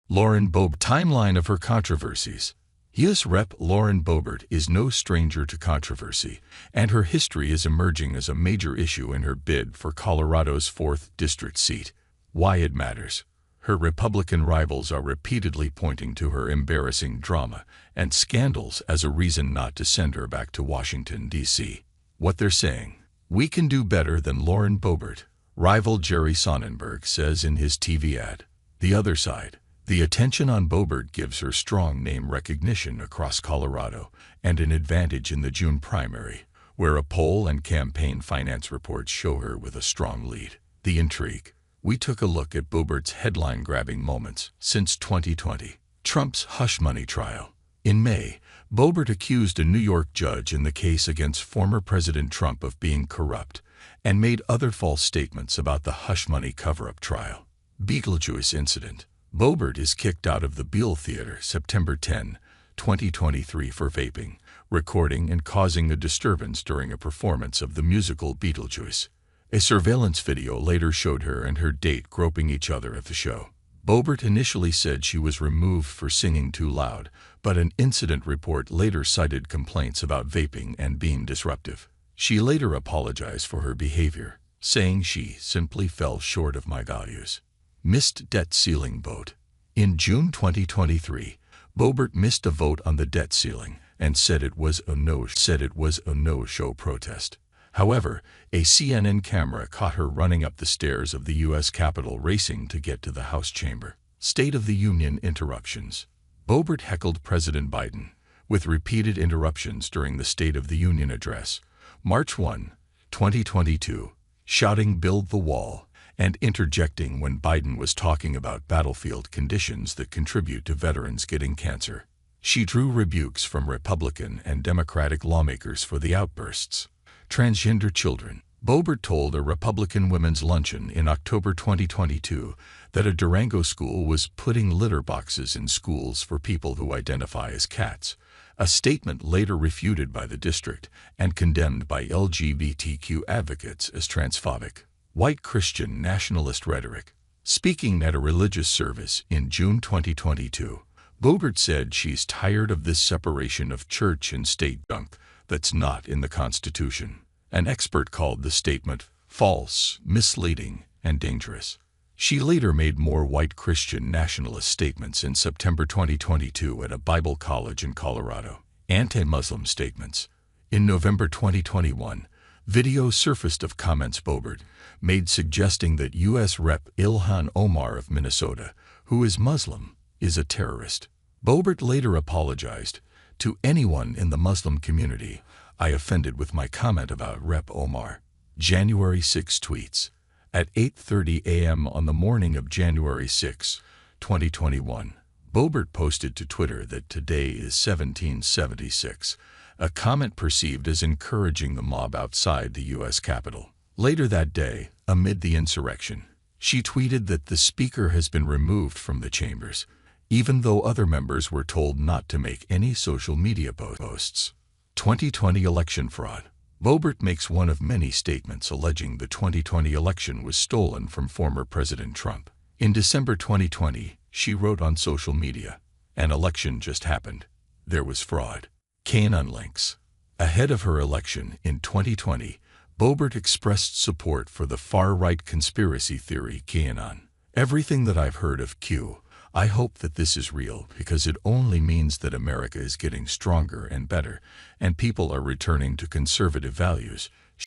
Lauren Boebert. Timeline of her controversies. U.S. Rep. Lauren Boebert is no stranger to controversy, and her history is emerging as a major issue in her bid for Colorado's 4th district seat. Why it matters. Her Republican rivals are repeatedly pointing to her embarrassing drama and scandals as a reason not to send her back to Washington, D.C. What they're saying: "We can do better than Lauren Boebert," rival Jerry Sonnenberg says in his TV ad. The other side. The attention on Boebert gives her strong name recognition across Colorado and an advantage in the June primary, where a poll and campaign finance reports show her with a strong lead. The intrigue. We took a look at Boebert's headline-grabbing moments since 2020. Trump's hush money trial. In May, Boebert accused a New York judge in the case against former President Trump of being corrupt and made other false statements about the hush money cover-up trial. Beetlejuice incident. Boebert is kicked out of the Beale Theater September 10, 2023 for vaping, recording and causing a disturbance during a performance of the musical Beetlejuice. A surveillance video later showed her and her date groping each other at the show. Boebert initially said she was removed for singing too loud, but an incident report later cited complaints about vaping and being disruptive. She later apologized for her behavior, saying she simply fell short of my values. Missed debt ceiling vote. In June 2023, Boebert missed a vote on the debt ceiling and said it was a no-show protest. However, a CNN camera caught her running up the stairs of the U.S. Capitol racing to get to the House chamber. State of the Union interruptions. Boebert heckled President Biden, with repeated interruptions during the State of the Union address, March 1, 2022, shouting "Build the Wall," and interjecting when Biden was talking about battlefield conditions that contribute to veterans getting cancer. She drew rebukes from Republican and Democratic lawmakers for the outbursts. Transgender children. Boebert told a Republican women's luncheon in October 2022 that a Durango school was putting litter boxes in schools for people who identify as cats, a statement later refuted by the district and condemned by LGBTQ advocates as transphobic. White Christian nationalist rhetoric. Speaking at a religious service in June 2022, Boebert said she's tired of this separation of church and state junk that's not in the Constitution. An expert called the statement false, misleading, and dangerous. She later made more white Christian nationalist statements in September 2022 at a Bible college in Colorado. Anti-Muslim statements. In November 2021, video surfaced of comments Boebert made suggesting that U.S. Rep. Ilhan Omar of Minnesota, who is Muslim, is a terrorist. Boebert later apologized. "To anyone in the Muslim community, I offended with my comment about Rep. Omar." January 6 tweets. At 8:30 a.m. on the morning of January 6, 2021, Boebert posted to Twitter that today is 1776, a comment perceived as encouraging the mob outside the U.S. Capitol. Later that day, amid the insurrection, she tweeted that the speaker has been removed from the chambers, even though other members were told not to make any social media posts. 2020 election fraud. Boebert makes one of many statements alleging the 2020 election was stolen from former President Trump. In December 2020, she wrote on social media, "An election just happened. There was fraud." QAnon links. Ahead of her election in 2020, Boebert expressed support for the far-right conspiracy theory QAnon. "Everything that I've heard of Q, I hope that this is real because it only means that America is getting stronger and better, and people are returning to conservative values,"